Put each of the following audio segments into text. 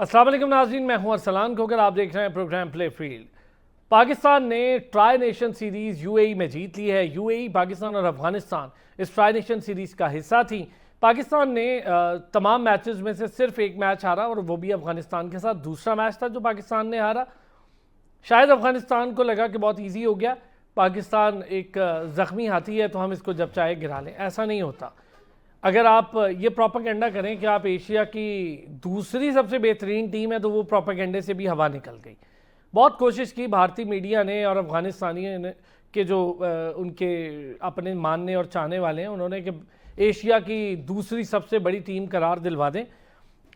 अस्सलाम वालेकुम नाज़रीन, मैं हूं अरसलान खोकर। आप देख रहे हैं प्रोग्राम प्ले फील्ड। पाकिस्तान ने ट्राई नेशन सीरीज़ यूएई में जीत ली है। यूएई, पाकिस्तान और अफगानिस्तान इस ट्राई नेशन सीरीज़ का हिस्सा थी। पाकिस्तान ने तमाम मैचेस में से सिर्फ एक मैच हारा और वो भी अफगानिस्तान के साथ। दूसरा मैच था जो पाकिस्तान ने हारा। शायद अफगानिस्तान को लगा कि बहुत ईजी हो गया, पाकिस्तान एक ज़ख्मी हाथी है तो हम इसको जब चाहे गिरा लें। ऐसा नहीं होता। अगर आप ये प्रोपेगेंडा करें कि आप एशिया की दूसरी सबसे बेहतरीन टीम है तो वो प्रोपेगेंडे से भी हवा निकल गई। बहुत कोशिश की भारतीय मीडिया ने और अफगानिस्तानियों ने कि जो उनके अपने मानने और चाहने वाले हैं, उन्होंने कि एशिया की दूसरी सबसे बड़ी टीम करार दिलवा दें।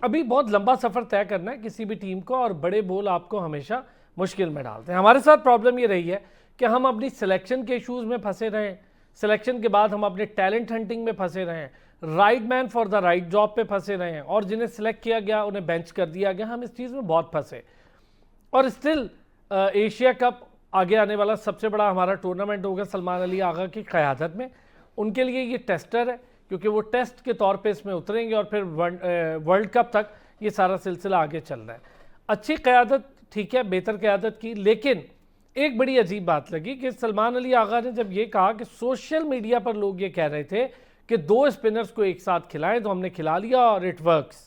अभी बहुत लंबा सफ़र तय करना है किसी भी टीम को, और बड़े बोल आपको हमेशा मुश्किल में डालते हैं। हमारे साथ प्रॉब्लम ये रही है कि हम अपनी सिलेक्शन के इशूज़ में फंसे रहें, सिलेक्शन के बाद हम अपने टैलेंट हंटिंग में फंसे रहें, right man for the right job पे फंसे रहे हैं, और जिन्हें सिलेक्ट किया गया उन्हें बेंच कर दिया गया। हम इस चीज़ में बहुत फंसे। और स्टिल एशिया कप आगे आने वाला सबसे बड़ा हमारा टूर्नामेंट होगा सलमान अली आगा की क़यादत में। उनके लिए ये टेस्टर है, क्योंकि वो टेस्ट के तौर पे इसमें उतरेंगे और फिर वर्ल्ड कप तक ये सारा सिलसिला आगे चल रहा है। अच्छी क़यादत, ठीक है, बेहतर क़यादत की, लेकिन एक बड़ी अजीब बात लगी कि सलमान अली आगा ने जब ये कहा कि सोशल मीडिया पर लोग ये कह रहे थे कि 2 स्पिनर्स को एक साथ खिलाएं, तो हमने खिला लिया और इट वर्क्स।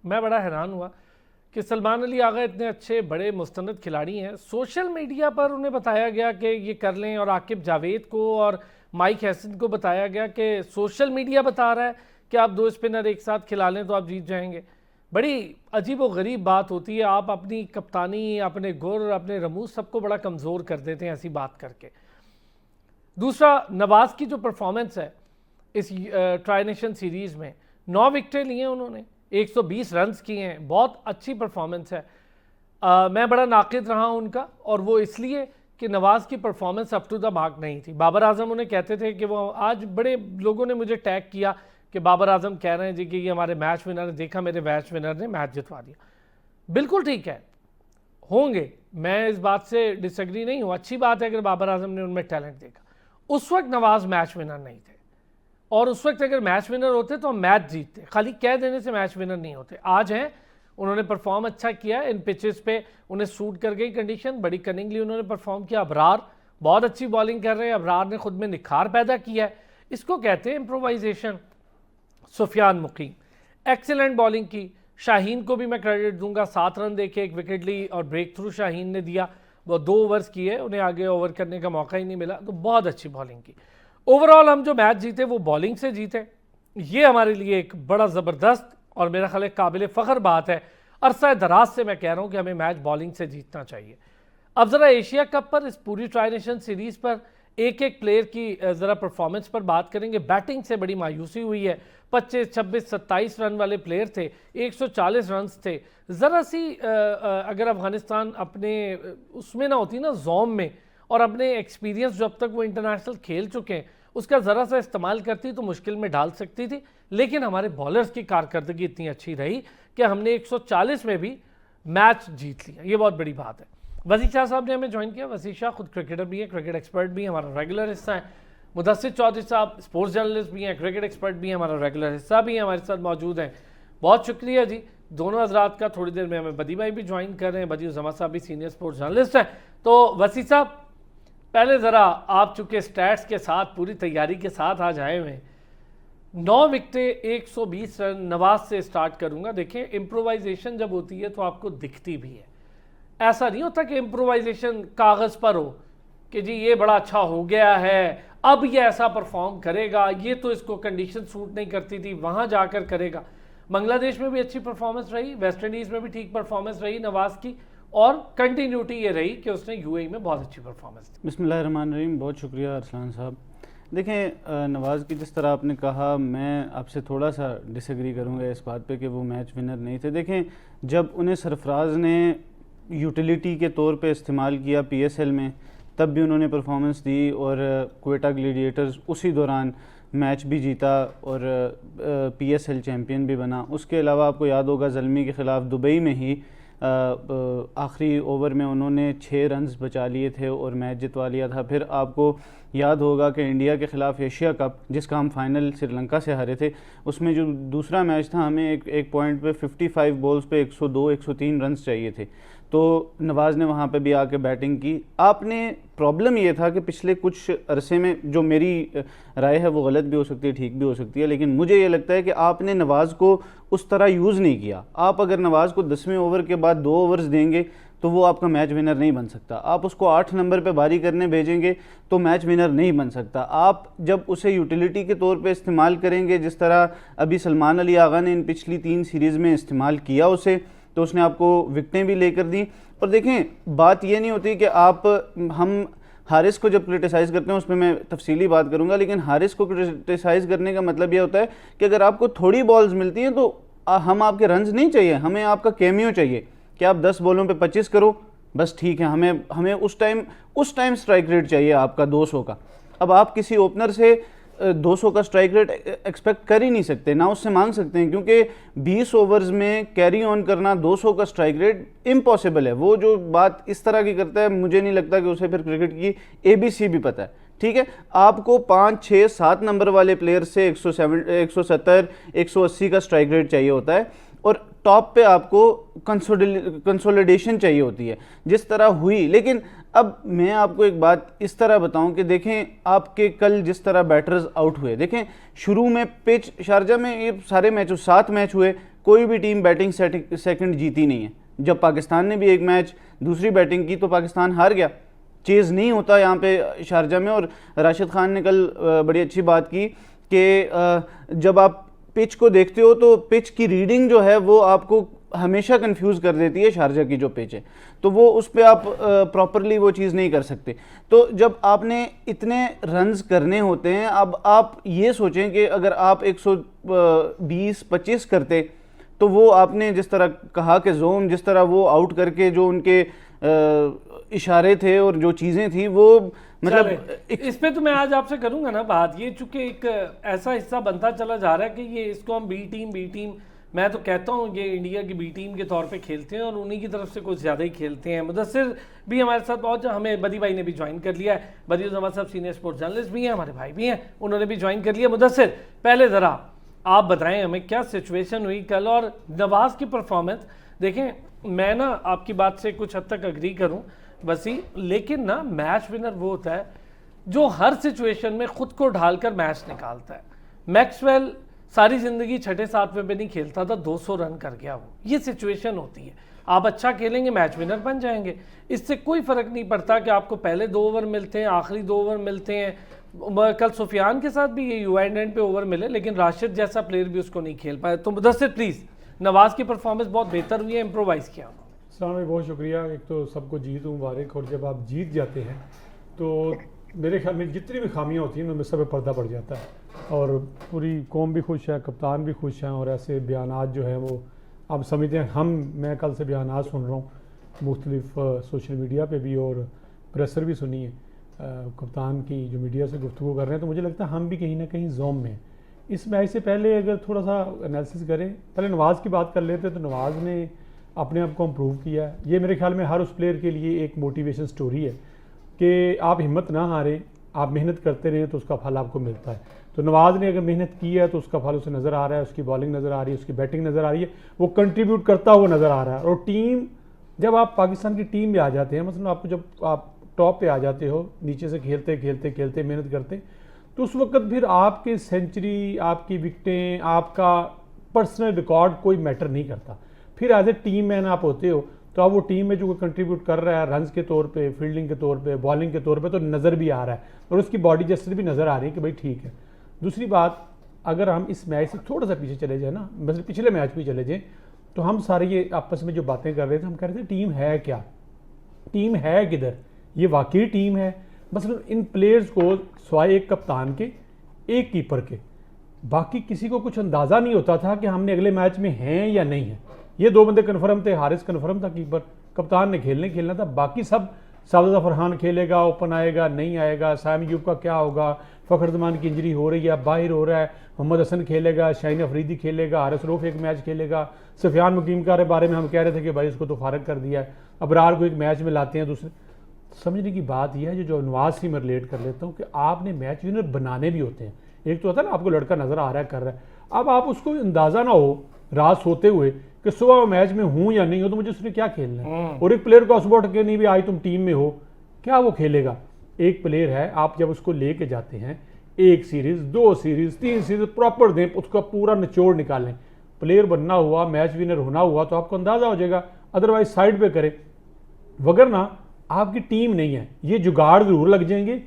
मैं बड़ा हैरान हुआ कि सलमान अली आगा इतने अच्छे बड़े मुस्तनद खिलाड़ी हैं, सोशल मीडिया पर उन्हें बताया गया कि ये कर लें, और आकिब जावेद को और माइक हैसन को बताया गया कि सोशल मीडिया बता रहा है कि आप 2 स्पिनर एक साथ खिला लें तो आप जीत जाएंगे। बड़ी अजीब व गरीब बात होती है। आप अपनी कप्तानी, अपने गुर, अपने रमूज सबको बड़ा कमज़ोर कर देते हैं ऐसी बात करके। दूसरा, नवाज़ की जो परफॉर्मेंस है इस ट्राई नेशन सीरीज़ में, 9 विकेटें लिए उन्होंने, 120 रन्स किए हैं, बहुत अच्छी परफॉर्मेंस है। मैं बड़ा नाक़िद रहा हूं उनका, और वो इसलिए कि नवाज़ की performance up to the mark नहीं थी। बाबर आजम उन्हें कहते थे कि वो, आज बड़े लोगों ने मुझे टैग किया कि बाबर आजम कह रहे हैं जी कि ये हमारे मैच विनर ने, देखा मेरे मैच विनर ने मैच जितवा दिया। बिल्कुल ठीक है, होंगे, मैं इस बात से डिसएग्री नहीं हूँ। अच्छी बात है अगर बाबर आजम ने उनमें टैलेंट देखा। उस वक्त नवाज़ मैच विनर नहीं थे, और उस वक्त अगर मैच विनर होते तो हम मैच जीतते। खाली कह देने से मैच विनर नहीं होते। आज हैं, उन्होंने परफॉर्म अच्छा किया इन पिचेस पे, उन्हें सूट कर गई कंडीशन, बड़ी कनिंगली उन्होंने परफॉर्म किया। अबरार बहुत अच्छी बॉलिंग कर रहे हैं, अबरार ने खुद में निखार पैदा किया है, इसको कहते हैं इम्प्रोवाइजेशन। सुफियान मुकीम एक्सीलेंट बॉलिंग की। शाहीन को भी मैं क्रेडिट दूंगा, 7 रन देके 1 विकेट ली और ब्रेक थ्रू शाहीन ने दिया। वो 2 ओवर्स किए, उन्हें आगे ओवर करने का मौका ही नहीं मिला, तो बहुत अच्छी बॉलिंग की। ओवरऑल हम जो मैच जीते वो बॉलिंग से जीते। ये हमारे लिए एक बड़ा ज़बरदस्त और मेरा ख्याल काबिल फ़ख्र बात है। अरसा दराज से मैं कह रहा हूँ कि हमें मैच बॉलिंग से जीतना चाहिए। अब ज़रा एशिया कप पर, इस पूरी ट्राई नेशन सीरीज़ पर एक एक प्लेयर की ज़रा परफॉर्मेंस पर बात करेंगे। बैटिंग से बड़ी मायूसी हुई है। 25, 26, 27 रन वाले प्लेयर थे, 140 रन थे। ज़रा सी अगर अफगानिस्तान अपने उसमें ना होती ना, जोम में, और अपने एक्सपीरियंस जो अब तक वो इंटरनेशनल खेल चुके हैं उसका ज़रा सा इस्तेमाल करती तो मुश्किल में डाल सकती थी। लेकिन हमारे बॉलर्स की कारकर्दगी इतनी अच्छी रही कि हमने 140 में भी मैच जीत लिया। ये बहुत बड़ी बात है। वसी शाह साहब ने हमें ज्वाइन किया। वसी शाह खुद क्रिकेटर भी है, क्रिकेट एक्सपर्ट भी है, हमारा रेगुलर हिस्सा है। मुदस्सिर चौधरी साहब स्पोर्ट्स जर्नलिस्ट भी हैं, क्रिकेट एक्सपर्ट भी हैं, हमारा रेगुलर हिस्सा भी है, हमारे साथ मौजूद हैं। बहुत शुक्रिया जी दोनों हजरात का। थोड़ी देर में हमें बदी भाई भी ज्वाइन कर रहे हैं। बदी उज़्ज़मा साहब भी सीनियर स्पोर्ट्स जर्नलिस्ट हैं। तो वसी साहब, पहले ज़रा आप चूँकि स्टैट्स के साथ पूरी तैयारी के साथ आज आए हुए, 9 विकेटें, 120 रन, नवाज से स्टार्ट करूँगा। देखें, इम्प्रोवाइजेशन जब होती है तो आपको दिखती भी है। ऐसा नहीं होता कि इम्प्रोवाइजेशन कागज़ पर हो कि जी ये बड़ा अच्छा हो गया है, अब ये ऐसा परफॉर्म करेगा, ये तो इसको कंडीशन सूट नहीं करती थी, वहाँ जाकर करेगा। बांग्लादेश में भी अच्छी परफॉर्मेंस रही, वेस्ट इंडीज़ में भी ठीक परफॉर्मेंस रही नवाज़ की, और कंटिन्यूटी ये रही कि उसने यूएई में बहुत अच्छी परफॉर्मेंस दी। बिस्मिल्लाहिर्रहमानिर्रहीम। बहुत शुक्रिया अरसलान साहब। देखें, नवाज़ की जिस तरह आपने कहा, मैं आपसे थोड़ा सा डिसएग्री करूँगा इस बात पे कि वो मैच विनर नहीं थे। देखें, जब उन्हें सरफराज ने यूटिलिटी के तौर पे इस्तेमाल किया पीएसएल में, तब भी उन्होंने परफॉर्मेंस दी, और क्वेटा ग्लेडिएटर्स उसी दौरान मैच भी जीता और पीएसएल चैम्पियन भी बना। उसके अलावा आपको याद होगा ज़ल्मी के ख़िलाफ़ दुबई में ही आखिरी ओवर में उन्होंने 6 रन्स बचा लिए थे और मैच जितवा लिया था। फिर आपको याद होगा कि इंडिया के ख़िलाफ़ एशिया कप जिसका हम फाइनल श्रीलंका से हारे थे, उसमें जो दूसरा मैच था हमें एक पॉइंट पे 55 बॉल्स पे 102 103 रन्स चाहिए थे। तो नवाज़ ने वहाँ पे भी आके बैटिंग की। आपने प्रॉब्लम ये था कि पिछले कुछ अरसे में, जो मेरी राय है वो गलत भी हो सकती है, ठीक भी हो सकती है, लेकिन मुझे ये लगता है कि आपने नवाज़ को उस तरह यूज़ नहीं किया। आप अगर नवाज़ को 10वें ओवर के बाद 2 ओवर्स देंगे तो वो आपका मैच विनर नहीं बन सकता। आप उसको 8 नंबर पे बारी करने भेजेंगे तो मैच विनर नहीं बन सकता। आप जब उसे यूटिलिटी के तौर पे इस्तेमाल करेंगे, जिस तरह अभी सलमान अली आगा ने इन पिछली 3 सीरीज़ में इस्तेमाल किया उसे, तो उसने आपको विकटें भी लेकर दी। और देखें, बात ये नहीं होती कि हम हारिस को जब क्रिटिसाइज़ करते हैं, उस पर मैं तफसीली बात करूंगा, लेकिन हारिस को क्रिटिसाइज़ करने का मतलब ये होता है कि अगर आपको थोड़ी बॉल्स मिलती हैं तो हम आपके रन्स नहीं चाहिए, हमें आपका कैमियो चाहिए कि आप 10 बॉलों पे 25 करो, बस ठीक है। हमें उस टाइम स्ट्राइक रेट चाहिए आपका 200 का। अब आप किसी ओपनर से 200 का स्ट्राइक रेट एक्सपेक्ट कर ही नहीं सकते, ना उससे मांग सकते हैं, क्योंकि 20 ओवर्स में कैरी ऑन करना 200 का स्ट्राइक रेट इम्पॉसिबल है। वो जो बात इस तरह की करता है, मुझे नहीं लगता कि उसे फिर क्रिकेट की ABC भी पता है। ठीक है, आपको 5, 6, 7 नंबर वाले प्लेयर से 170, 180 का स्ट्राइक रेट चाहिए होता है, और टॉप पे आपको कंसोलिडेशन चाहिए होती है, जिस तरह हुई। लेकिन अब मैं आपको एक बात इस तरह बताऊं कि देखें, आपके कल जिस तरह बैटर्स आउट हुए, देखें शुरू में पिच शारजा में ये सारे मैच 7 मैच हुए, कोई भी टीम बैटिंग सेकंड जीती नहीं है। जब पाकिस्तान ने भी एक मैच दूसरी बैटिंग की तो पाकिस्तान हार गया। चेज़ नहीं होता यहाँ पे शारजा में। और राशिद खान ने कल बड़ी अच्छी बात की कि जब आप पिच को देखते हो तो पिच की रीडिंग जो है वो आपको हमेशा कंफ्यूज कर देती है। शारजा की जो पिच है तो वो उस पर आप प्रॉपरली वो चीज़ नहीं कर सकते। तो जब आपने इतने रन्स करने होते हैं, अब आप ये सोचें कि अगर आप 120-25 करते तो वो आपने जिस तरह कहा कि जोम जिस तरह वो आउट करके जो उनके इशारे थे और जो चीज़ें थी वो मतलब इस पे तो मैं आज आपसे करूंगा ना बात। ये चूंकि एक ऐसा हिस्सा बनता चला जा रहा है कि ये इसको हम बी टीम मैं तो कहता हूँ ये इंडिया की बी टीम के तौर पे खेलते हैं और उन्हीं की तरफ से कुछ ज़्यादा ही खेलते हैं। मुदस्सिर भी हमारे साथ पहुँचा, हमें बदी भाई ने भी ज्वाइन कर लिया है। बदी उज़्ज़मा साहब सीनियर स्पोर्ट्स जर्नलिस्ट भी हैं, हमारे भाई भी हैं, उन्होंने भी ज्वाइन कर लिया। मुदस्सिर, पहले ज़रा आप बताएं हमें क्या सिचुएशन हुई कल और नवाज़ की परफॉर्मेंस। देखें, मैं ना आपकी बात से कुछ हद तक अग्री करूँ बसी, लेकिन ना मैच विनर वो होता है जो हर सिचुएशन में खुद को ढालकर मैच निकालता है। मैक्सवेल सारी जिंदगी 6-7वें पे नहीं खेलता था, 200 रन कर गया वो। ये सिचुएशन होती है, आप अच्छा खेलेंगे मैच विनर बन जाएंगे। इससे कोई फर्क नहीं पड़ता कि आपको पहले 2 ओवर मिलते हैं, आखिरी 2 ओवर मिलते हैं। कल सुफियान के साथ भी ये एंड पे ओवर मिले, लेकिन राशिद जैसा प्लेयर भी उसको नहीं खेल पाया। तो मुदस्सिर प्लीज, नवाज की परफॉर्मेंस बहुत बेहतर हुई है, इम्प्रोवाइज किया उन्होंने। सलाम भाई, बहुत शुक्रिया। एक तो सबको जीत मुबारक। और जब आप जीत जाते हैं तो मेरे ख्याल में जितनी भी खामियां होती हैं उनमें सब पे पर्दा पड़ जाता है और पूरी कौम भी खुश है, कप्तान भी खुश हैं। और ऐसे बयानात जो हैं वो आप समझते हैं, मैं कल से बयानात सुन रहा हूँ मुख्तलिफ सोशल मीडिया पे भी, और प्रेसर भी सुनी है कप्तान की जो मीडिया से गुफ्तगू कर रहे हैं। तो मुझे लगता है हम भी कहीं ना कहीं जोम में इस मैच से पहले अगर थोड़ा सा एनालिसिस करें, पहले नवाज़ की बात कर लेते तो नवाज़ ने अपने आप को इम्प्रूव किया है। ये मेरे ख्याल में हर उस प्लेयर के लिए एक मोटिवेशन स्टोरी है कि आप हिम्मत ना हारें, आप मेहनत करते रहें तो उसका फल आपको मिलता है। तो नवाज़ ने अगर मेहनत की है तो उसका फल उसे नज़र आ रहा है, उसकी बॉलिंग नज़र आ रही है, उसकी बैटिंग नज़र आ रही है, वो कंट्रीब्यूट करता हुआ नज़र आ रहा है। और टीम, जब आप पाकिस्तान की टीम में आ जाते हैं, मतलब आपको जब आप टॉप पे आ जाते हो, नीचे से खेलते मेहनत करते, तो उस वक्त फिर आपके सेंचुरी, आपकी विकटें, आपका पर्सनल रिकॉर्ड कोई मैटर नहीं करता। फिर एज ए टीम मैन आप होते हो तो अब वो टीम में जो कंट्रीब्यूट कर रहा है रन्स के तौर पे, फील्डिंग के तौर पे, बॉलिंग के तौर पे, तो नज़र भी आ रहा है और उसकी बॉडी जेस्चर भी नज़र आ रही है कि भाई ठीक है। दूसरी बात, अगर हम इस मैच से थोड़ा सा पीछे चले जाए ना, मतलब पिछले मैच भी चले जाएँ, तो हम सारे ये आपस में जो बातें कर रहे थे, हम कह रहे थे टीम है क्या, टीम है किधर, ये वाकई टीम है। मतलब इन प्लेयर्स को स्वाय एक कप्तान के, एक कीपर के, बाकी किसी को कुछ अंदाज़ा नहीं होता था कि हमने अगले मैच में हैं या नहीं है। ये 2 बंदे कन्फर्म थे, हारिस कन्फर्म था कीपर, कप्तान ने खेलना था, बाकी सब साजिद फरहान खेलेगा, ओपन आएगा, नहीं आएगा, साइम यूब का क्या होगा, फ़खर जमान की इंजरी हो रही है, बाहर हो रहा है, मोहम्मद हसन खेलेगा, शाहीन अफरीदी खेलेगा, हारिस रऊफ एक मैच खेलेगा, सुफियान मुकीम के बारे में हम कह रहे थे कि भाई इसको तो फारग कर दिया है, अबरार को एक मैच में लाते हैं दूसरे। समझने की बात यह है, जो नवाज से मैं रिलेट कर लेता हूँ कि आपने मैच विनर बनाने भी होते हैं। एक तो होता है ना, आपको लड़का नजर आ रहा है, कर रहा है, अब आप उसको अंदाजा ना हो रात सोते हुए कि सुबह मैं मैच में हूँ या नहीं हो, तो मुझे उसने क्या खेलना है। और एक प्लेयर को सुबह उठ के नहीं भी आज तुम टीम में हो, क्या वो खेलेगा। एक प्लेयर है, आप जब उसको लेके जाते हैं, 1 सीरीज 2 सीरीज 3 सीरीज प्रॉपर दें, उसका पूरा निचोड़ निकालें, प्लेयर बनना हुआ, मैच विनर होना हुआ, तो आपको अंदाजा हो जाएगा। अदरवाइज साइड पे करें, वगरना आपकी टीम नहीं है। ये जुगाड़ जरूर लग जाएंगे,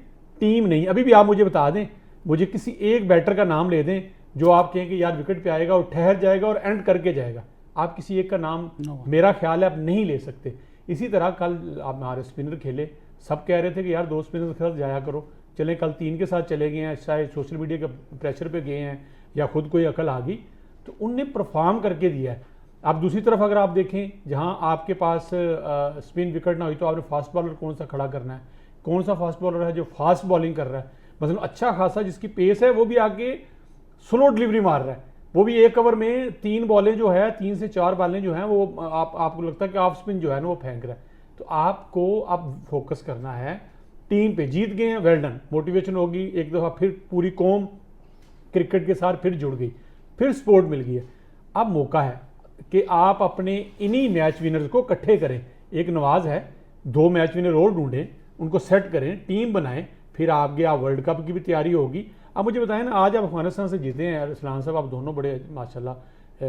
टीम नहीं। अभी भी आप मुझे बता दें, मुझे किसी एक बैटर का नाम ले दें जो आप कहें कि यार विकेट पे आएगा और ठहर जाएगा और एंड करके जाएगा। आप किसी एक का नाम मेरा ख्याल है आप नहीं ले सकते। इसी तरह कल आप हमारे स्पिनर खेले, सब कह रहे थे कि यार 2 स्पिनर के साथ जाया करो, चले कल 3 के साथ चले गए हैं, शायद सोशल मीडिया के प्रेशर पे गए हैं या खुद कोई अकल आ गई, तो उनने परफॉर्म करके दिया है। आप दूसरी तरफ अगर आप देखें, जहां आपके पास स्पिन विकेट ना हुई, तो आपने फास्ट बॉलर कौन सा खड़ा करना है। कौन सा फास्ट बॉलर है जो फास्ट बॉलिंग कर रहा है, मतलब अच्छा खासा जिसकी पेस है, वो भी आगे स्लो डिलीवरी मार रहा है। वो भी एक ओवर में 3 बॉलें जो है, 3 से 4 बॉलें जो हैं, वो आपको लगता है कि ऑफ स्पिन जो है ना वो फेंक रहा है। तो आपको अब फोकस करना है टीम पे। जीत गए हैं, वेल डन, मोटिवेशन होगी, एक दफ़ा फिर पूरी कौम क्रिकेट के साथ फिर जुड़ गई, फिर सपोर्ट मिल गई है। अब मौका है कि आप अपने इन्हीं मैच विनर्स को इकट्ठे करें। एक नवाज है, 2 मैच विनर और ढूंढें, उनको सेट करें, टीम बनाएं, फिर आगे आप वर्ल्ड कप की भी तैयारी होगी। अब मुझे बताएं ना, आज आप अफगानिस्तान से जीते हैं रसलान साहब, आप दोनों बड़े माशाल्लाह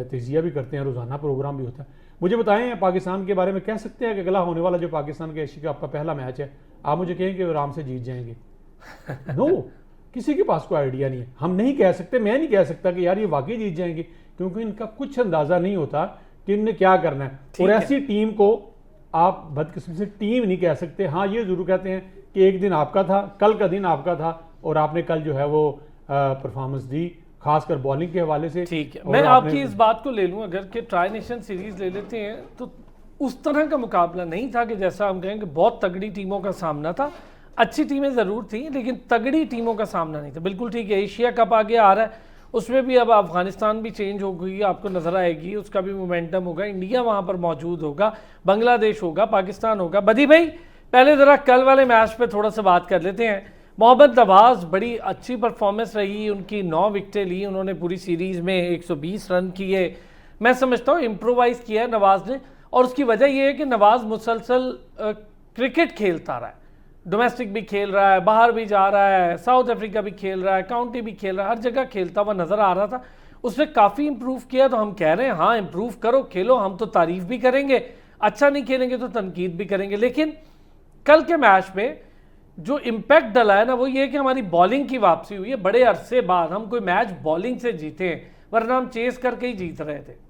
तजिया भी करते हैं, रोज़ाना प्रोग्राम भी होता है। मुझे बताएं पाकिस्तान के बारे में, कह सकते हैं कि अगला होने वाला जो पाकिस्तान के एशिया कप का पहला मैच है, आप मुझे कहें कि आराम से जीत जाएंगे? नो, किसी के पास कोई आइडिया नहीं है। हम नहीं कह सकते, मैं नहीं कह सकता कि यार ये वाकई जीत जाएंगे, क्योंकि इनका कुछ अंदाजा नहीं होता कि इनने क्या करना है। और ऐसी टीम को आप बदकिस्मती से टीम नहीं कह सकते। हाँ, ये जरूर कहते हैं कि एक दिन आपका था, कल का दिन आपका था, और आपने कल जो है वो परफॉर्मेंस दी, खासकर बॉलिंग के हवाले से। ठीक है, मैं आपकी इस बात को ले लूं, अगर कि ट्राई नेशन सीरीज ले लेते हैं, तो उस तरह का मुकाबला नहीं था कि जैसा हम कहें कि बहुत तगड़ी टीमों का सामना था। अच्छी टीमें ज़रूर थी, लेकिन तगड़ी टीमों का सामना नहीं था। बिल्कुल ठीक है, एशिया कप आगे आ रहा है, उसमें भी अब अफगानिस्तान भी चेंज हो गई, आपको नजर आएगी, उसका भी मोमेंटम होगा, इंडिया वहां पर मौजूद होगा, बांग्लादेश होगा, पाकिस्तान होगा। बदी भाई, पहले ज़रा कल वाले मैच पे थोड़ा सा बात कर लेते हैं। मोहम्मद नवाज, बड़ी अच्छी परफॉर्मेंस रही उनकी, 9 विकेटें ली उन्होंने पूरी सीरीज़ में, 120 रन किए। मैं समझता हूँ इम्प्रोवाइज़ किया है नवाज ने, और उसकी वजह यह है कि नवाज मुसलसल क्रिकेट खेलता रहा है, डोमेस्टिक भी खेल रहा है, बाहर भी जा रहा है, साउथ अफ्रीका भी खेल रहा है, काउंटी भी खेल रहा है, हर जगह खेलता हुआ नज़र आ रहा था। उसने काफ़ी इंप्रूव किया, तो हम कह रहे हैं हाँ इंप्रूव करो, खेलो, हम तो तारीफ भी करेंगे, अच्छा नहीं खेलेंगे तो तनकीद भी करेंगे। लेकिन कल के मैच में जो इम्पैक्ट डला है ना, वो ये कि हमारी बॉलिंग की वापसी हुई है बड़े अरसे बाद। हम कोई मैच बॉलिंग से जीते हैं, वरना हम चेस करके ही जीत रहे थे।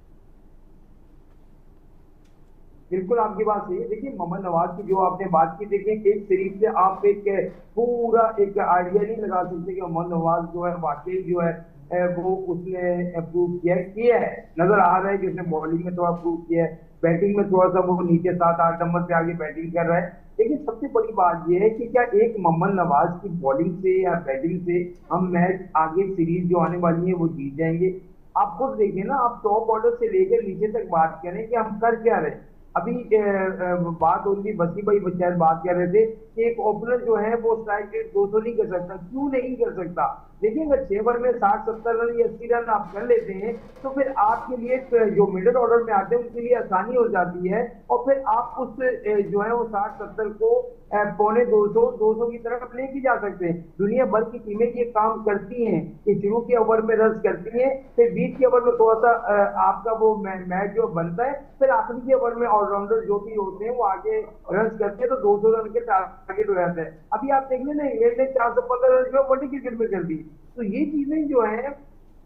बिल्कुल आपकी बात सही है। देखिए मोहम्मद नवाज की जो आपने बात की, देखिए एक सीरीज से आप एक पूरा एक आइडिया नहीं लगा सकते कि मोहम्मद नवाज जो है वाकई जो है वो उसने प्रूव किया है। नजर आ रहा है कि उसने बॉलिंग में थोड़ा प्रूव किया है, बैटिंग में थोड़ा सा वो नीचे 7-8 नंबर पे आगे बैटिंग कर रहा है। लेकिन सबसे बड़ी बात यह है कि क्या एक मोहम्मद नवाज की बॉलिंग से या बैटिंग से हम मैच आगे सीरीज जो आने वाली है वो जीत जाएंगे? आप खुद देखिए ना, आप टॉप ऑर्डर से लेकर नीचे तक बात करें कि हम कर क्या रहे। अभी बात हो रही, वसी भाई बच्चा बात कर रहे थे कि एक ओपनर जो है वो स्ट्राइक रेट 200 नहीं कर सकता। क्यों नहीं कर सकता? देखिए अगर 6 ओवर में 60-70 रन या 80 रन आप कर लेते हैं, तो फिर आपके लिए जो मिडिल ऑर्डर में आते हैं उनके लिए आसानी हो जाती है, और फिर आप उस जो है वो 60-70 को पौने 200 की तरफ लेके जा सकते हैं। दुनिया भर की टीमें ये काम करती हैं कि शुरू के ओवर में रन करती हैं, फिर बीच के ओवर में थोड़ा सा आपका वो मैच जो बनता है, फिर आखिरी के ओवर में ऑलराउंडर जो भी होते हैं वो आगे रन करते हैं, तो 200 रन के टारगेट हो जाते हैं। अभी आप देख लेना, इंग्लैंड ने 415 रन जो वर्ल्ड क्रिकेट में कर दी। तो ये चीजें जो है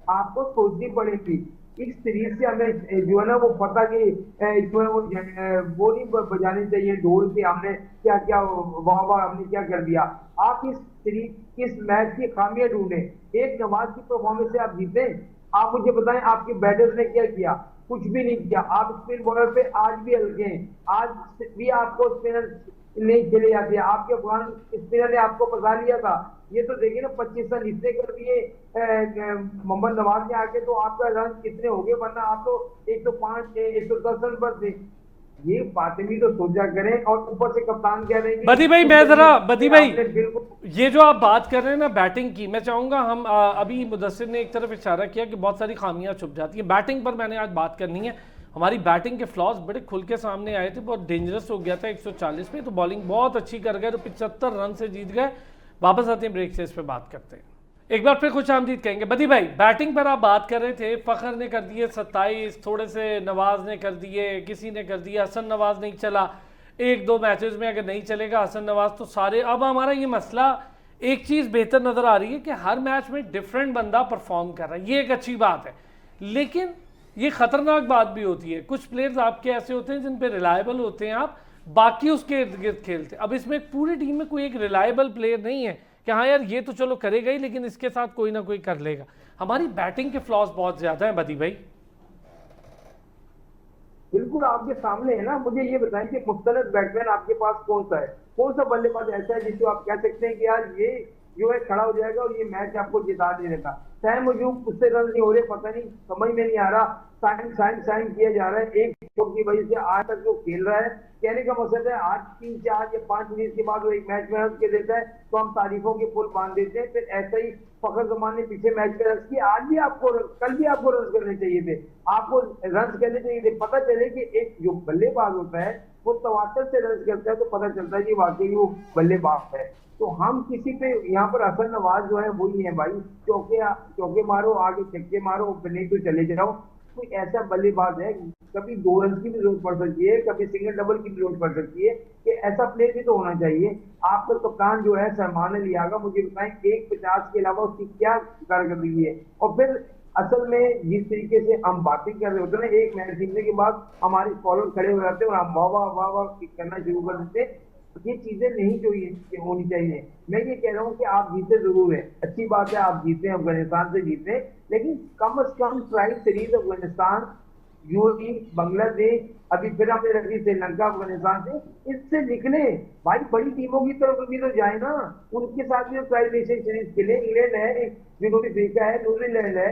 आपको सोचनी पड़ेगी। इस सीरीज से हमें जो है ना वो पता कि जो है वो नहीं बजानी चाहिए ढोल के हमने क्या क्या वाह वाह हमने क्या कर दिया। आप इस सीरीज इस मैच की खामियां ढूंढे। एक नवाज की परफॉर्मेंस से आप जीते, आप मुझे बताएं आपके बैटर्स ने क्या किया? कुछ भी नहीं किया। आप स्पिन बॉलर पे आज भी हल्के हैं, आज भी आपको स्पिनर नहीं खेले जाते। आपके अफगान स्पिनर ने आपको फंसा लिया था। ये तो देखिए ना, 25 रन इसने कर दिए मोहम्मद नवाज ने आके, तो आपका रन कितने हो गए? वरना आप तो 105 110 रन पर थे। ये बातें भी तो सोचा करें, और ऊपर से कप्तान कह रहे हैं कि बदी भाई, मैं जरा बदी भाई, आपने बिल्कुल ये जो आप बात कर रहे हैं ना बैटिंग की, मैं चाहूंगा हम अभी मुदस्सिर ने एक तरफ इशारा किया कि बहुत सारी खामियां छुप जाती हैं बैटिंग पर, मैंने आज बात करनी है। हमारी बैटिंग के फ्लॉज बड़े खुल के सामने आए थे, बहुत डेंजरस हो गया था 140 पे, तो बॉलिंग बहुत अच्छी कर गए, तो 75 रन से जीत गए। वापस आते हैं ब्रेक से, इस पर बात करते हैं। एक बार फिर खुश आमदीद कहेंगे। बदी भाई, बैटिंग पर आप बात कर रहे थे, फखर ने कर दिए 27, थोड़े से नवाज ने कर दिए, किसी ने कर दिया, हसन नवाज नहीं चला, एक दो मैचेस में अगर नहीं चलेगा हसन नवाज तो सारे। अब हमारा ये मसला, एक चीज़ बेहतर नज़र आ रही है कि हर मैच में डिफरेंट बंदा परफॉर्म कर रहा है, ये एक अच्छी बात है, लेकिन ये खतरनाक बात भी होती है। कुछ प्लेयर्स आपके ऐसे होते हैं जिन पे रिलायबल होते हैं आप, बाकी उसके इर्द गिर्द खेलते हैं। अब इसमें पूरी टीम में कोई एक रिलायबल प्लेयर नहीं है कि हाँ यार ये तो चलो करेगा ही, लेकिन इसके साथ कोई ना कोई कर लेगा। हमारी बैटिंग के फ्लॉज बहुत ज्यादा हैं बदी भाई। बिल्कुल आपके सामने है ना। मुझे ये बताएं कि मुख्तलिफ बैट्समैन आपके पास कौन सा है, कौन सा बल्लेबाज ऐसा है जिसको आप कह सकते हैं कि यार ये जो है खड़ा हो जाएगा और ये मैच आपको जिता दे देगा। शायद मुझे उससे रन नहीं हो रहे, पता नहीं, समझ में नहीं आ रहा, साइन साइन साइन किया जा रहा है एक चोट की वजह से आज तक जो खेल रहा है। कहने का मकसद है आज 3, 4 या 5 मिनट के बाद वो एक मैच में रन के देता है तो हम तारीफों के पुल बांध देते हैं। फिर ऐसा ही फखर जमान ने पीछे मैच में रन किया, आज भी आपको, कल भी आपको रन करने चाहिए थे, आपको रन करने चाहिए थे। पता चले कि एक जो बल्लेबाज होता है वो तवातर से रन करता है तो पता चलता है कि वाकई वो बल्लेबाज है। तो हम किसी पे यहाँ पर हसन नवाज जो है वही है भाई, चौके मारो, आगे छक्के मारो, नहीं तो चले जाओ। कोई ऐसा बल्लेबाज है, कभी 2 रन की भी जरूरत पड़ सकती है, कभी सिंगल डबल की भी जरूरत पड़ सकती है, कि ऐसा प्लेयर भी तो होना चाहिए। आपका कप्तान जो है सलमान अली आगा, मुझे बताएं 150 के अलावा उसकी क्या कारकर्दगी है। और फिर असल में जिस तरीके से हम बातें कर रहे होते हैं ना, एक मैच जीतने के बाद हमारे फॉलोअर खड़े हो जाते हैं और हम वाह वाह वाह वाह करना शुरू कर देते हैं। ये चीजें नहीं जो ये होनी चाहिए। मैं ये कह रहा हूँ कि आप जीते जरूर है, अच्छी बात है, आप जीते, अफगानिस्तान से जीते, लेकिन कम से कम tri series Afghanistan, UAE, Bangladesh, अभी फिर हमने रखी श्रीलंका अफगानिस्तान से, इससे निकले भाई, बड़ी टीमों की तरफ भी तो जाए ना, उनके साथ भी ट्राई नेशन सीरीज खेले। इंग्लैंड है, जनूबी अफ्रीका है, न्यूजीलैंड है,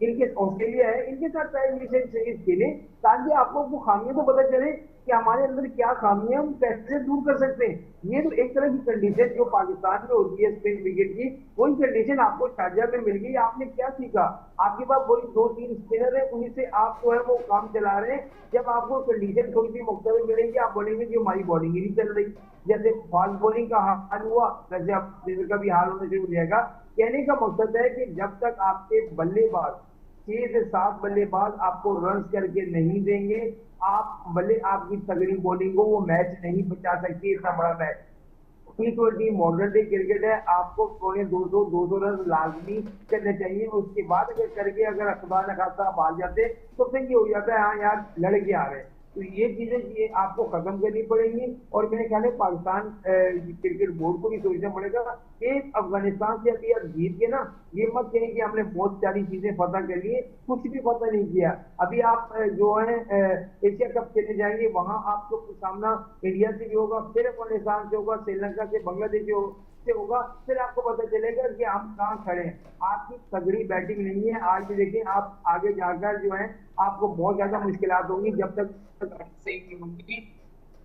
इनके ऑस्ट्रेलिया है, इनके साथ ट्राई नेशन सीरीज खेले, ताकि आपको वो खामियां तो पता चले कि हमारे अंदर क्या खामियां हम कैसे दूर कर सकते हैं। ये तो एक तरह की कंडीशन जो पाकिस्तान में होती है स्पिन विकेट की, वही कंडीशन आपको शारजाह में मिल गई। आपने क्या सीखा, आपके पास वही 2-3 स्पिनर है, उन्हीं से आप जो है वो काम चला रहे हैं। जब आपको कंडीशन थोड़ी सी मुख्तलिफ मिलेंगी, आप बोलेंगे कि हमारी बॉलिंग ही नहीं चल रही। जैसे फास्ट बॉलिंग का हाल हुआ, वैसे अब स्पिनर का भी हाल होना शुरू हो जाएगा। कहने का मकसद है कि जब तक आपके बल्लेबाज 6 से 7 बल्लेबाज आपको रन करके नहीं देंगे, आप भले आपकी तगड़ी बॉलिंग को वो मैच नहीं बचा सकती। इतना बड़ा match T20 modern day cricket है, आपको पौने 200 रन लाजमी करने चाहिए। उसके बाद अगर करके अगर खुदा न खासा आप हार जाते तो फिर ये हो जाता है हाँ यार लड़ के आ रहे। तो ये चीजें ये आपको खत्म करनी पड़ेंगी। और मेरे ख्याल है पाकिस्तान क्रिकेट बोर्ड को भी सोचना पड़ेगा कि अफगानिस्तान से अभी आप जीत के ना, ये मत कहें कि हमने बहुत सारी चीजें फतह कर ली, कुछ भी फतह नहीं किया। अभी आप जो है एशिया कप खेलने जाएंगे, वहां आपको सामना इंडिया से भी होगा, फिर अफगानिस्तान से होगा, श्रीलंका से, बांग्लादेश से होगा, फिर आपको पता चलेगा कि हम कहाँ खड़े हैं। आपकी तगड़ी बैटिंग नहीं है आज भी, देखिए आप आगे जाकर जो है आपको बहुत ज्यादा मुश्किलात होंगी जब तक सही नहीं होंगी।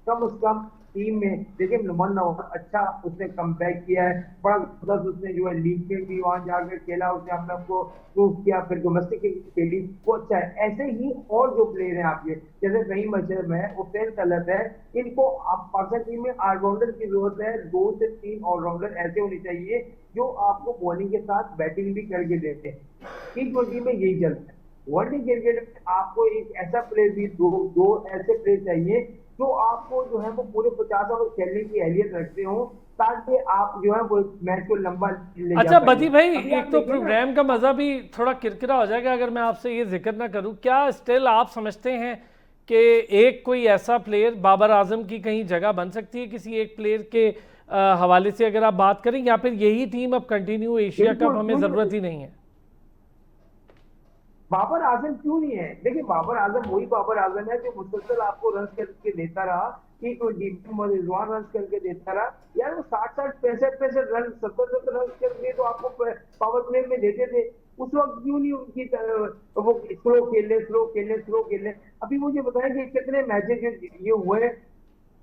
कम से कम टीम में देखिए नुमान नवाज अच्छा उसने कम बैक किया है, बड़ा जबरदस्त उसने जो है लीग में भी वहां जाकर खेला, उसने अपने आपको प्रूव किया, फिर डोमेस्टिक खेली, वो अच्छा है। ऐसे ही और जो प्लेयर हैं आपके, जैसे फहीम अशरफ है, हुसैन तलत है, इनको आप पाकिस्तान टीम में ऑलराउंडर की जरूरत है। 2 से 3 ऑलराउंडर ऐसे होने चाहिए जो आपको बॉलिंग के साथ बैटिंग भी करके देते हैं। T20 में यही चलता है। वनडे क्रिकेट में आपको एक ऐसा प्लेयर भी, दो ऐसे प्लेयर चाहिए जो आपको जो है वो पूरे 50 ओवर खेलने की अहलियत रखते हो, ताकि आप जो है वो मैच को लंबा ले अच्छा बदी भाई, एक तो प्रोग्राम का मजा भी थोड़ा किरकिरा हो जाएगा अगर मैं आपसे ये जिक्र ना करूं। क्या स्टिल आप समझते हैं कि एक कोई ऐसा प्लेयर बाबर आजम की कहीं जगह बन सकती है किसी एक प्लेयर के हवाले से अगर आप बात करें, या फिर यही टीम अब कंटिन्यू एशिया कप हमें जरूरत ही नहीं है? बाबर आजम क्यों नहीं है? देखिए बाबर आजम वही बाबर आजम है जो मुसलसल आपको रन करके देता रहा, T20 में रिजवान रन करके देता रहा। यार वो 60-65 रन 70 रन करके तो आपको पावर प्ले में देते थे। उस वक्त क्यों नहीं उनकी वो स्लो खेल ले। अभी मुझे बताएं कि कितने मैचेस ये हुए,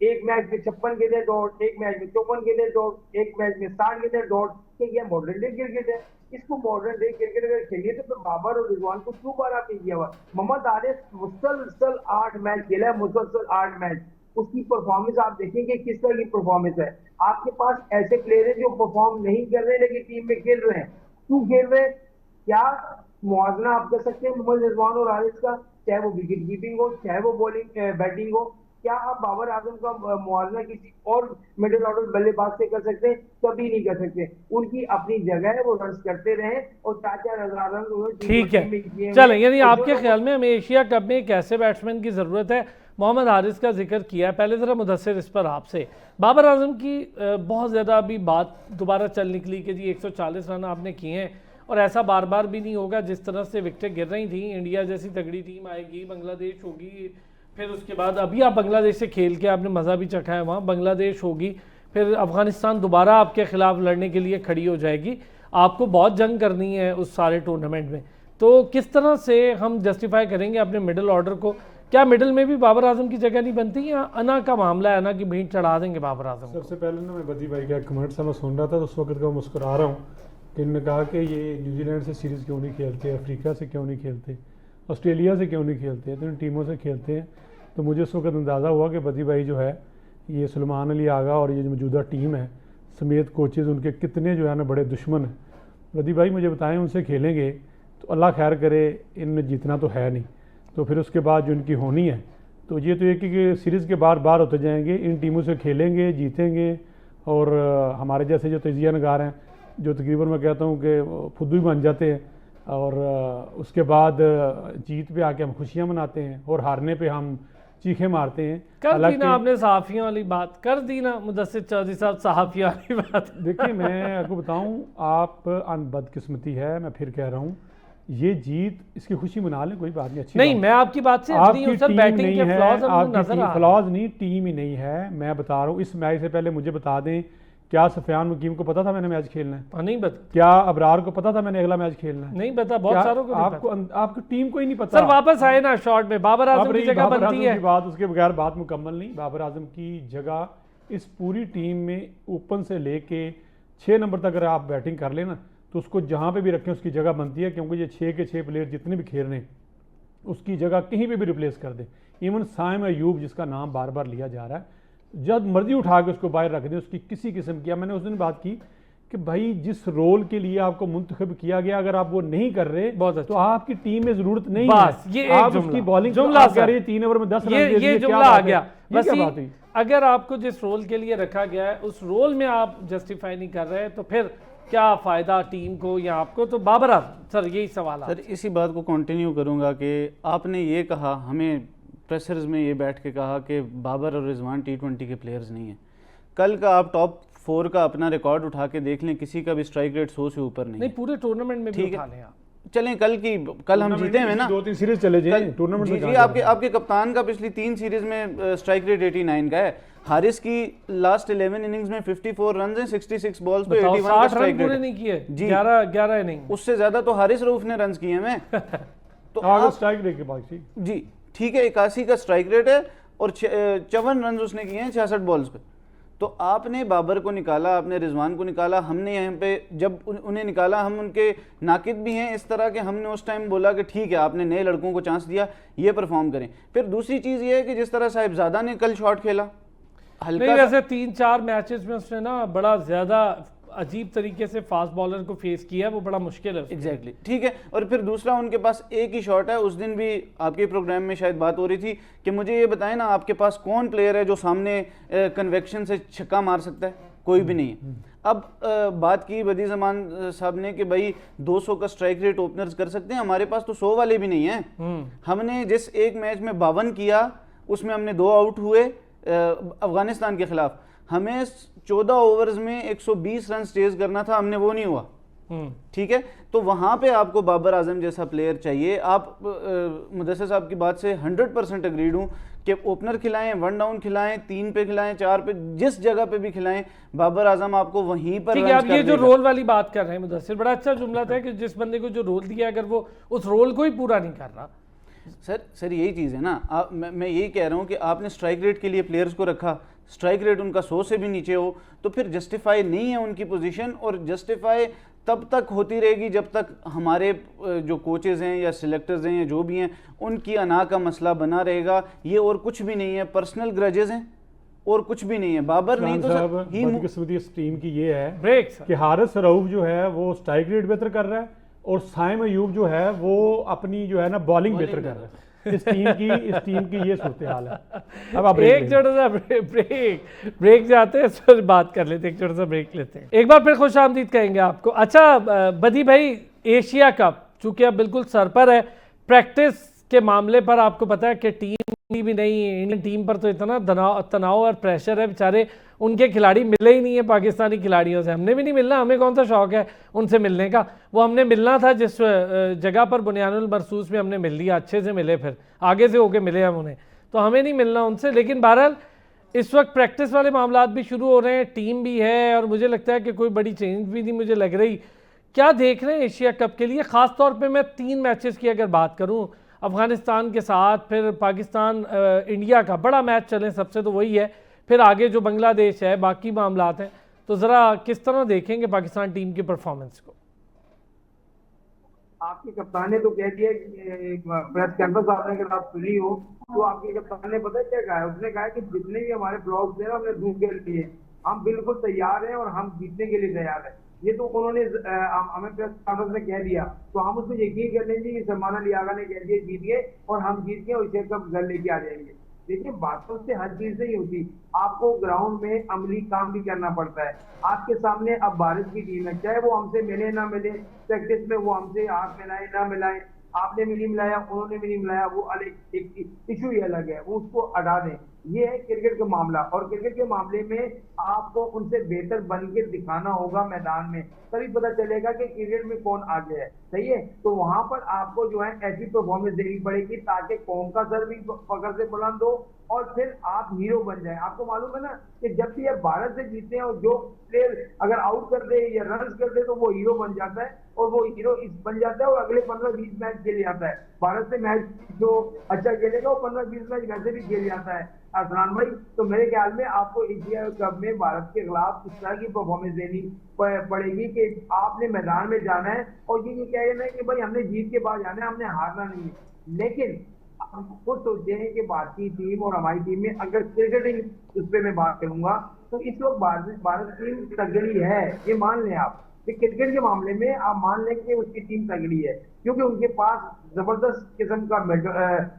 एक मैच में 56 गेंदें डॉट, एक मैच में 54 गेंदें डॉट, एक मैच में 60 गेंदें डॉट। ये मॉडर्न डे क्रिकेट है। इसको मॉडर्न डे क्रिकेट अगर खेलिए तो फिर बाबर और रिजवान को क्यों बार आपने किया हुआ? मोहम्मद आरिफ मुसलसल 8 मैच खेला है, मुसलसल 8 मैच। उसकी परफॉर्मेंस आप देखेंगे किस तरह की परफॉर्मेंस है। आपके पास ऐसे प्लेयर हैं जो परफॉर्म नहीं कर रहे लेकिन टीम में खेल रहे हैं। क्यों खेल रहे हैं? क्या मुआवजा आप कर सकते हैं मोहम्मद रिजवान और आरिफ का, चाहे वो विकेट कीपिंग हो, चाहे वो बॉलिंग बैटिंग हो? क्या आप बाबर आजम का मुआवजा किसी और मिडिल ऑर्डर बल्लेबाज से कर सकते हैं? कभी नहीं कर सकते। उनकी अपनी जगह है, वो रन करते रहे और 4-4 रन ठीक है, चलें, यानी आपके ख्याल में हमें एशिया कप में एक ऐसे बैट्समैन की ज़रूरत है। मोहम्मद हारिस का जिक्र किया, पहले ज़रा मुदस्सिर इस पर आपसे। बाबर आजम की बहुत ज़्यादा अभी बात दोबारा चल निकली कि जी 140 रन आपने किए हैं, और ऐसा बार बार भी नहीं होगा। जिस तरह से विकेटें गिर रही थी, इंडिया जैसी तगड़ी टीम आएगी, बांग्लादेश होगी, फिर उसके बाद अभी आप बांग्लादेश से खेल के आपने मज़ा भी चखा है, वहाँ बांग्लादेश होगी, फिर अफ़गानिस्तान दोबारा आपके ख़िलाफ़ लड़ने के लिए खड़ी हो जाएगी। आपको बहुत जंग करनी है उस सारे टूर्नामेंट में। तो किस तरह से हम जस्टिफाई करेंगे अपने मिडिल ऑर्डर को? क्या मिडिल में भी बाबर आजम की जगह नहीं बनती, या अना का मामला है, अना की भीड़ चढ़ा देंगे बाबर आजम? सबसे पहले ना मैं बदी भाई का कमेंट से मैं सुन रहा था तो उस वक्त का मुस्कुरा रहा हूँ कि इन्होंने कहा कि ये न्यूजीलैंड से सीरीज़ क्यों नहीं खेलते, अफ्रीका से क्यों नहीं खेलते, ऑस्ट्रेलिया से क्यों नहीं खेलते, तो इन टीमों से खेलते हैं। तो मुझे उस वक्त अंदाज़ा हुआ कि बदी भाई जो है ये सलमान अली आगा और ये जो मौजूदा टीम है समेत कोचेज़ उनके कितने जो है ना बड़े दुश्मन हैं। बदी भाई मुझे बताएं, उनसे खेलेंगे तो अल्लाह खैर करे, इनने जीतना तो है नहीं, तो फिर उसके बाद जो इनकी होनी है तो ये तो एक कि सीरीज़ के बार बार होते जाएंगे। इन टीमों से खेलेंगे, जीतेंगे, और हमारे जैसे जो तजिया नगार हैं जो तकरीबन मैं कहता हूँ कि फुद्दू ही बन जाते हैं, और उसके बाद जीत पे आके हम खुशियाँ मनाते हैं और हारने पे हम चीखे मारते हैं। कर दी ना आपने सहाफ़ियों वाली बात, कर दी ना मुदस्सिर चौधरी साहब सहाफ़ियों वाली बात। देखिए मैं आपको बताऊं, आप बदकिस्मती है, मैं फिर कह रहा हूं, ये जीत इसकी खुशी मना लें, कोई बात नहीं, अच्छी नहीं, बात। मैं आपकी बात से आपकी सर, टीम बैटिंग नहीं के है, फ्लॉज हमको आपकी नजर टीम आ रहे हैं। फ्लॉज नहीं, टीम ही नहीं है। मैं बता रहा हूँ, इस मैच से पहले मुझे बता दें, क्या सफियान मुकीम को पता था मैंने मैच खेलना है? नहीं बता। क्या अबरार को पता था मैंने अगला मैच खेलना है? नहीं पता, बहुत सारों को नहीं पता। आपकी टीम को ही नहीं पता। सर वापस आए ना शॉर्ट में, बाबर आजम की जगह बाबर बनती आजम है। की बात, उसके बगैर बात मुकम्मल नहीं। बाबर आजम की जगह इस पूरी टीम में ओपन से लेके 6 नंबर तक अगर आप बैटिंग कर लेना तो उसको जहाँ पे भी रखें उसकी जगह बनती है, क्योंकि ये 6 के 6 प्लेयर जितने भी खेल रहे हैं उसकी जगह कहीं पे भी रिप्लेस कर दें। इवन साइम अयूब जिसका नाम बार बार लिया जा रहा है, जब मर्जी उठा के उसको बाहर रख दें, उसकी किसी किस्म की। मैंने उस दिन बात की कि भाई जिस रोल के लिए आपको मुंतखब किया गया, अगर आप वो नहीं कर रहे तो आपकी टीम में जरूरत नहीं है। ये आप उसकी बॉलिंग जुमला कह रहे हैं, 3 ओवर में 10 रन दे दिए, ये जुमला आ गया। बस क्या बात हुई? अगर आपको जिस रोल के लिए रखा गया है उस रोल में आप जस्टिफाई नहीं कर रहे तो फिर क्या फ़ायदा टीम को या आपको? तो बाबर आजम सर, यही सवाल है सर। इसी बात को कंटिन्यू करूंगा कि आपने ये कहा, हमें प्रेशर्स में ये बैठ के कहा कि बाबर और रिजवान T20 के प्लेयर्स नहीं हैं। कल का आप टॉप 4 का अपना रिकॉर्ड उठा के देख लें, किसी का भी स्ट्राइक रेट 100 से ऊपर नहीं। पूरे टूर्नामेंट में भी उठा लें आप। चलें, कल हम जीते हैं ना, 2-3 सीरीज चले जाए टूर्नामेंट में। जी, आपके कप्तान का पिछली 3 सीरीज में स्ट्राइक रेट 89 का है। हारिस की लास्ट 11 इनिंग्स में 54 रन हैं, 66 बॉल्स पे 81 का स्ट्राइक रेट नहीं किए जी, 11 इनिंग, उससे ज्यादा तो हारिस रऊफ ने रन किए हैं। तो आप स्ट्राइक रेट के बाद जी ठीक है, 81 का स्ट्राइक रेट है और 54 रन उसने किए हैं 66 बॉल्स पे। तो आपने बाबर को निकाला, आपने रिजवान को निकाला, हमने यहाँ पे जब उन्हें निकाला हम उनके नाकिद भी हैं इस तरह के। हमने उस टाइम बोला कि ठीक है, आपने नए लड़कों को चांस दिया, ये परफॉर्म करें। फिर दूसरी चीज़ ये है कि जिस तरह साहिबजादा ने कल शॉट खेला, हल्का वैसे 3-4 मैचेस में उसने ना बड़ा ज़्यादा अजीब तरीके से फास्ट बॉलर को फेस किया, वो बड़ा मुश्किल है। एग्जैक्टली ठीक है। और फिर दूसरा, उनके पास एक ही शॉट है। उस दिन भी आपके प्रोग्राम में शायद बात हो रही थी कि मुझे ये बताएं ना, आपके पास कौन प्लेयर है जो सामने कन्वेक्शन से छक्का मार सकता है? कोई भी नहीं है। अब बात की बदी जमान साहब ने कि भाई 200 का स्ट्राइक रेट ओपनर्स कर सकते हैं, हमारे पास तो 100 वाले भी नहीं हैं। हमने जिस एक मैच में 52 किया उसमें हमने 2 आउट हुए अफगानिस्तान के खिलाफ। हमें 14 ओवर्स में 120 रन चेज करना था, हमने वो नहीं हुआ। ठीक है, तो वहां पे आपको बाबर आजम जैसा प्लेयर चाहिए। आप मुदस्सिर साहब की बात से 100% अग्रीड हूं कि ओपनर खिलाएं, 1 डाउन खिलाएं, 3 पे खिलाएं, 4 पे, जिस जगह पे भी खिलाएं, बाबर आजम आपको वहीं पर ठीक है। रन्स आप कर ये जो देगा। रोल वाली बात कर रहे हैं मुदस्सिर, बड़ा अच्छा जुमला था कि जिस बंदे को जो रोल दिया, अगर वो उस रोल को ही पूरा नहीं कर रहा। सर यही चीज़ है ना, मैं यही कह रहा हूँ कि आपने स्ट्राइक रेट के लिए प्लेयर्स को रखा, स्ट्राइक रेट उनका 100 से भी नीचे हो, तो फिर जस्टिफाई नहीं है उनकी पोजीशन, और जस्टिफाई तब तक होती रहेगी जब तक हमारे जो कोचेज़ हैं या सिलेक्टर्स हैं या जो भी हैं, उनकी अना का मसला बना रहेगा। ये और कुछ भी नहीं है, पर्सनल ग्रजेस हैं और कुछ भी नहीं है। बाबर नहीं तो साहब, ही बदकिस्मती इस टीम की ये है ब्रेक कि हारिस रऊफ जो है वो स्ट्राइक रेट बेहतर कर रहा है, और साइम अयूब जो है वो अपनी जो है ना बॉलिंग बेहतर कर रहा है। इस टीम की ये सूरत हाल है। अब आप एक छोटा सा ब्रेक जाते हैं, इस पर बात कर लेते हैं, एक छोटा सा ब्रेक लेते हैं, एक बार फिर खुश आमदीद कहेंगे आपको। अच्छा बदी भाई, एशिया कप चूंकि अब बिल्कुल सर पर है, प्रैक्टिस के मामले पर आपको पता है कि टीम भी नहीं है, इंडियन टीम पर तो इतना तनाव और प्रेशर है, बेचारे उनके खिलाड़ी मिले ही नहीं है पाकिस्तानी खिलाड़ियों से। हमने भी नहीं मिलना, हमें कौन सा शौक है उनसे मिलने का, वो हमने मिलना था जिस जगह पर बुनियानुल मरसूस में हमने मिल लिया, अच्छे से मिले, फिर आगे से होके मिले हम उन्हें, तो हमें नहीं मिलना उनसे। लेकिन बहरहाल इस वक्त प्रैक्टिस वाले मामला भी शुरू हो रहे हैं, टीम भी है, और मुझे लगता है कि कोई बड़ी चेंज भी नहीं मुझे लग रही। क्या देख रहे हैं एशिया कप के लिए? ख़ास तौर पे मैं 3 मैचेस की अगर बात करूं, अफगानिस्तान के साथ, फिर पाकिस्तान इंडिया का बड़ा मैच चले सबसे तो वही है, फिर आगे जो बांग्लादेश है, बाकी मामलात हैं, तो ज़रा किस तरह देखेंगे पाकिस्तान टीम की परफॉर्मेंस को? आपके कप्तान ने तो कह दिया कि प्रेस कैंपस आपने अगर आप सुनी हो तो आपके कप्तान ने पता है क्या कहा है? उसने कहा है कि जितने भी हमारे ब्लॉक्स हैं हमने दूर के लिए हम बिल्कुल तैयार हैं और हम जीतने के लिए तैयार हैं। ये तो उन्होंने हमें प्रेस कॉन्फ्रेंस में कह दिया, तो हम उसमें यकीन कर लेंगे कि सलमान लियागा ने कह दिया जीत गए और हम जीत गए और एशिया कप घर लेके आ जाएंगे। देखिए बातों से हर चीज नहीं होती, आपको ग्राउंड में अमली काम भी करना पड़ता है। आपके सामने अब भारत की टीम है, चाहे वो हमसे मिले ना मिले, प्रैक्टिस में वो हमसे हाथ मिलाए ना मिलाए, आपने भी नहीं मिलाया, उन्होंने भी नहीं मिलाया, वो अलग एक इशू ही अलग है, वो उसको हटा दें। ये है क्रिकेट का मामला, और क्रिकेट के मामले में आपको उनसे बेहतर बन के दिखाना होगा मैदान में, तभी पता चलेगा कि क्रिकेट में कौन आगे है। सही है, तो वहां पर आपको जो है ऐसी परफॉर्मेंस देनी पड़ेगी ताकि कौम का सर भी पकड़ से बुलंद हो और फिर आप हीरो बन जाए। आपको मालूम है ना कि जब भी आप भारत से जीते हैं और जो प्लेयर अगर आउट कर दे या रन कर दे तो वो हीरो बन जाता है, और वो हीरो बन जाता है और अगले 15-20 मैच खेल जाता है। भारत से मैच जो अच्छा खेलेगा वो 15-20 मैच वैसे भी खेल जाता है अरसलान भाई। तो मेरे ख्याल में आपको एशिया कप में भारत के खिलाफ इस तरह की परफॉर्मेंस देनी पड़ेगी कि आपने मैदान में जाना है और ये कहना है कि भाई हमने जीत के बाद जाना है, हमने हारना नहीं है। लेकिन हम खुद सोचते हैं कि भारतीय टीम और हमारी टीम में अगर क्रिकेटिंग उस पर मैं बात करूंगा तो इस वक्त भारत टीम तगड़ी है, ये मान लें आप। क्रिकेट के मामले में आप मान लें कि उसकी टीम तगड़ी है क्योंकि उनके पास जबरदस्त किस्म का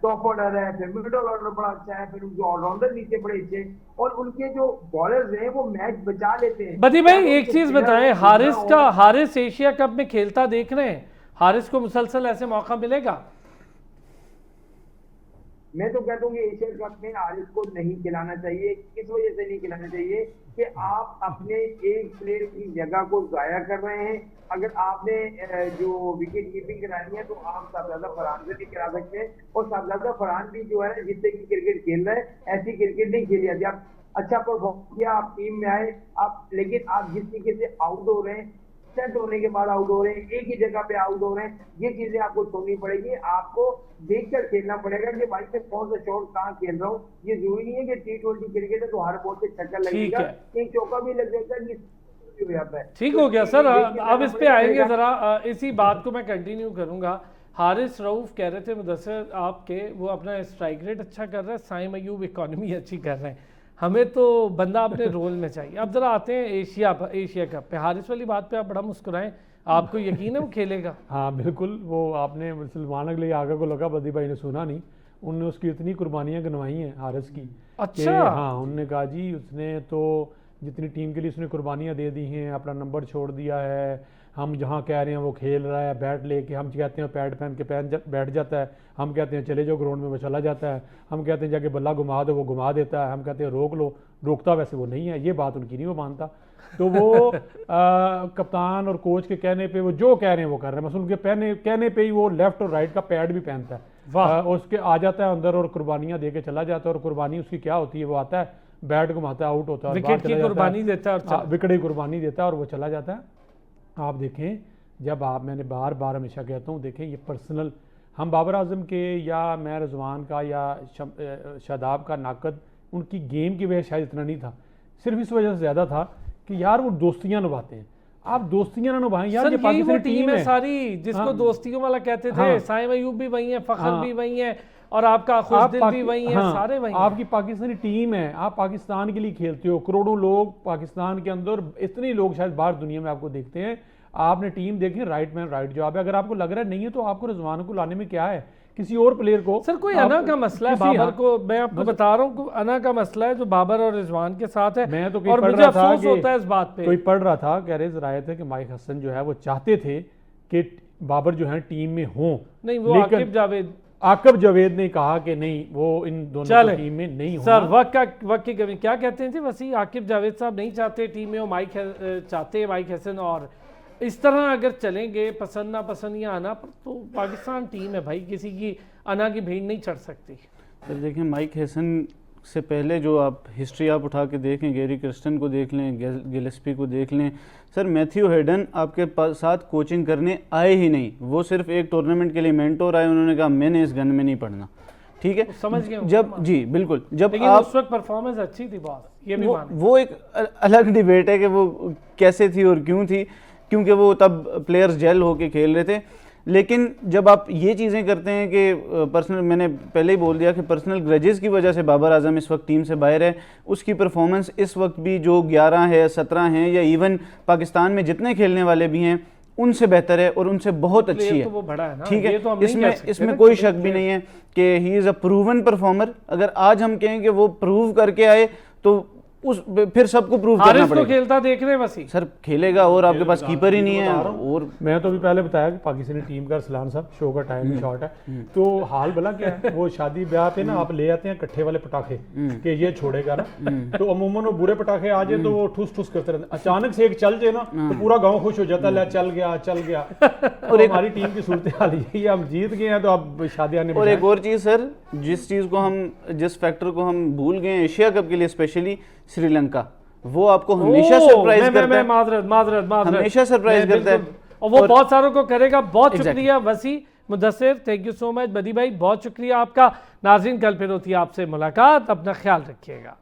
टॉप ऑर्डर है, फिर मिडल ऑर्डर बड़ा अच्छा है, फिर उनके ऑलराउंडर नीचे बड़े अच्छे, और उनके जो बॉलर्स हैं वो मैच बचा लेते हैं। बदी भाई एक चीज बताएं, हारिस एशिया कप में खेलता देख रहे हैं? हारिस को मुसलसल ऐसे मौका मिलेगा? मैं तो कहता हूँ कि एशिया कप में हारिस को नहीं खिलाना चाहिए। किस वजह से नहीं खिलाना चाहिए कि आप अपने एक प्लेयर की जगह को जाया कर रहे हैं। अगर आपने जो विकेट कीपिंग करानी है तो आप शाहजादा फरहान से भी करा सकते हैं, और शाहजादा फरहान भी जो है ना जिससे की क्रिकेट खेल रहे हैं ऐसी क्रिकेट नहीं खेली जाती। आप अच्छा परफॉर्म किया, आप टीम में आए, आप लेकिन आप जिस तरीके से आउट हो रहे हैं, सेट होने के बाद आउट हो रहे हैं, एक ही जगह पे आउट हो रहे हैं, ये चीजें आपको छोड़नी पड़ेगी। आपको देखकर खेलना पड़ेगा कि भाई मैं कौन सा शॉट कहाँ खेल रहा हूँ। ये जरूरी नहीं है कि T20 क्रिकेट है तो हर बॉल पे छक्का लगेगा, एक चौका भी लग जाएगा, ये हो जाता है। ठीक हो गया सर, अब इस पे आएंगे जरा, इसी बात को मैं कंटिन्यू करूंगा। हारिस रऊफ कह रहे थे मुदस्सिर आपके, वो अपना स्ट्राइक रेट अच्छा कर रहा है, साइम अयूब इकोनॉमी अच्छी कर रहे हैं, हमें तो बंदा अपने रोल में चाहिए। अब जरा आते हैं एशिया कप पे। हारिस वाली बात पे आप बड़ा मुस्कुराएं, आपको यकीन है वो खेलेगा? हाँ बिल्कुल, वो आपने सलमान अगले आगे को लगा, बदी भाई ने सुना नहीं, उनने उसकी इतनी कुर्बानियाँ गिनवाई हैं हारिस की। अच्छा। हाँ, उनने कहा जी उसने तो जितनी टीम के लिए उसने कुर्बानियाँ दे दी हैं, अपना नंबर छोड़ दिया है, हम जहाँ कह रहे हैं वो खेल रहा है बैट लेके, हम कहते हैं पैड पहन के बैठ जाता है, हम कहते हैं चले जाओ ग्राउंड में वो चला जाता है, हम कहते हैं जाके बल्ला घुमा दो वो घुमा देता है, हम कहते हैं रोक लो, रोकता वैसे वो नहीं है, ये बात उनकी नहीं वो मानता। तो वो कप्तान और कोच के कहने पे वो जो कह रहे हैं वो कर रहे हैं, बस उनके कहने पे ही वो लेफ्ट और राइट का पैड भी पहनता है। वाह। उसके आ जाता है अंदर और कुर्बानियां दे के चला जाता है, और कुर्बानी उसकी क्या होती है, वो आता है बैट घुमाता है, आउट होता है, और बाहर विकेट की चला जाता है। कुर्बानी देता है और हाँ, विकेट की कुर्बानी देता है और वो चला जाता है। आप देखें, जब आप, मैंने बार बार हमेशा कहता हूँ, देखें ये पर्सनल, हम बाबर आजम के या मैं रिजवान का या शादाब का नाकद उनकी गेम की वजह शायद इतना नहीं था, सिर्फ इस वजह से ज़्यादा था कि यार वो दोस्तियाँ निभाते हैं। आप दोस्तियाँ ना निभाएं यार, सर ये यही वो पाकिस्तानी टीम है सारी जिसको हाँ। दोस्तियों वाला कहते थे। हाँ। साइम अयूब भी वही है, फखर हाँ। भी वही है, और आपका खुशदिल भी वही है, हाँ, सारे वही हैं। आपकी पाकिस्तानी टीम है, आप पाकिस्तान के लिए खेलते हो, करोड़ों लोग पाकिस्तान के अंदर, इतने लोग शायद बाहर दुनिया में आपको देखते हैं, आपने टीम देखी, राइट मैन राइट जॉब है। अगर आपको लग रहा है नहीं है तो आपको रिजवान को लाने में क्या है, किसी और प्लेयर को। सर कोई अना का मसला है बाबर को, मैं आपको बस- बता रहा हूँ, अना का मसला है जो बाबर और रिजवान के साथ है। मैं तो कहीं और पढ़ मुझे रहा था अफसोस कि होता है इस बात पे। कोई पढ़ रहा था, कह रहे ज़राए थे कि माइक हसन जो है वो चाहते थे कि बाबर जो है टीम में हों, नहीं वो लेकिन आकिब जावेद, आकिब जावेद ने कहा कि नहीं, वो इन दोनों चले। को टीम में नहीं सर होना। वक्त की कमी, क्या कहते हैं जी वसी, आकिब जावेद साहब नहीं चाहते टीम में, वो चाहते हैं माइक हसन, और इस तरह अगर चलेंगे पसंद ना पसंद या आना पर, तो पाकिस्तान टीम है भाई, किसी की अना की भीड़ नहीं चढ़ सकती। सर देखिए, माइक हैसन से पहले जो आप हिस्ट्री आप उठा के देखें, गैरी क्रिस्टन को देख लें, गिलेस्पी को देख लें, सर मैथ्यू हेडन आपके साथ कोचिंग करने आए ही नहीं, वो सिर्फ एक टूर्नामेंट के लिए मेंटोर आए, उन्होंने कहा मैंने इस गन में नहीं पढ़ना, ठीक है। समझ गए जब जी बिल्कुल, जब लेकिन आप उस वक्त परफॉर्मेंस अच्छी थी बहुत, ये भी माने। वो एक अलग डिबेट है कि वो कैसे थी और क्यों थी, क्योंकि वो तब प्लेयर्स जेल होके खेल रहे थे। लेकिन जब आप ये चीज़ें करते हैं कि पर्सनल, मैंने पहले ही बोल दिया कि पर्सनल ग्रजेस की वजह से बाबर आजम इस वक्त टीम से बाहर है, उसकी परफॉर्मेंस इस वक्त भी जो 11 है, 17 हैं, या इवन पाकिस्तान में जितने खेलने वाले भी हैं उनसे बेहतर है और उनसे बहुत अच्छी है, तो वो बड़ा है ना, ठीक ये तो है। हम नहीं कह इसमें सकते इसमें ना कोई कि शक भी नहीं है कि he is a proven performer. अगर आज हम कहें कि वो प्रूव करके आए तो उस फिर सबको प्रूव करना हारिस को पड़ेगा। खेलता देख रहे हैं वसी, सर खेलेगा और आपके पास कीपर ही नहीं है। बता रहा हूं। और मैं तो अभी पहले बताया कि पाकिस्तानी टीम का रसलान साहब शो का टाइम भी शॉर्ट है, तो हाल भला क्या है, वो शादी ब्याह पे ना आप ले आते हैं कट्ठे वाले पटाखे कि ये छोड़ेगा ना, तो अमूमन वो बुरे पटाखे आ जाए तो वो ठुस ठुस करते रहते हैं, अचानक से एक चल जाए ना तो पूरा गांव खुश हो जाता है, चल गया चल गया। और हमारी टीम की सूरत हाल यही है, हम जीत गए हैं तो अब शादियां नहीं। और एक और चीज़ सर, जिस चीज़ को हम, जिस फैक्टर को हम भूल गए एशिया कप के लिए स्पेशली, श्रीलंका, वो आपको हमेशा सरप्राइज करता है, माजरत हमेशा सरप्राइज करता है, और वो बहुत सारों को करेगा। बहुत Exactly. शुक्रिया वसी, Mudassir, thank you so much, बदी भाई बहुत शुक्रिया आपका। नाज़रीन कल फिर होती है आपसे मुलाकात, अपना ख्याल रखिएगा।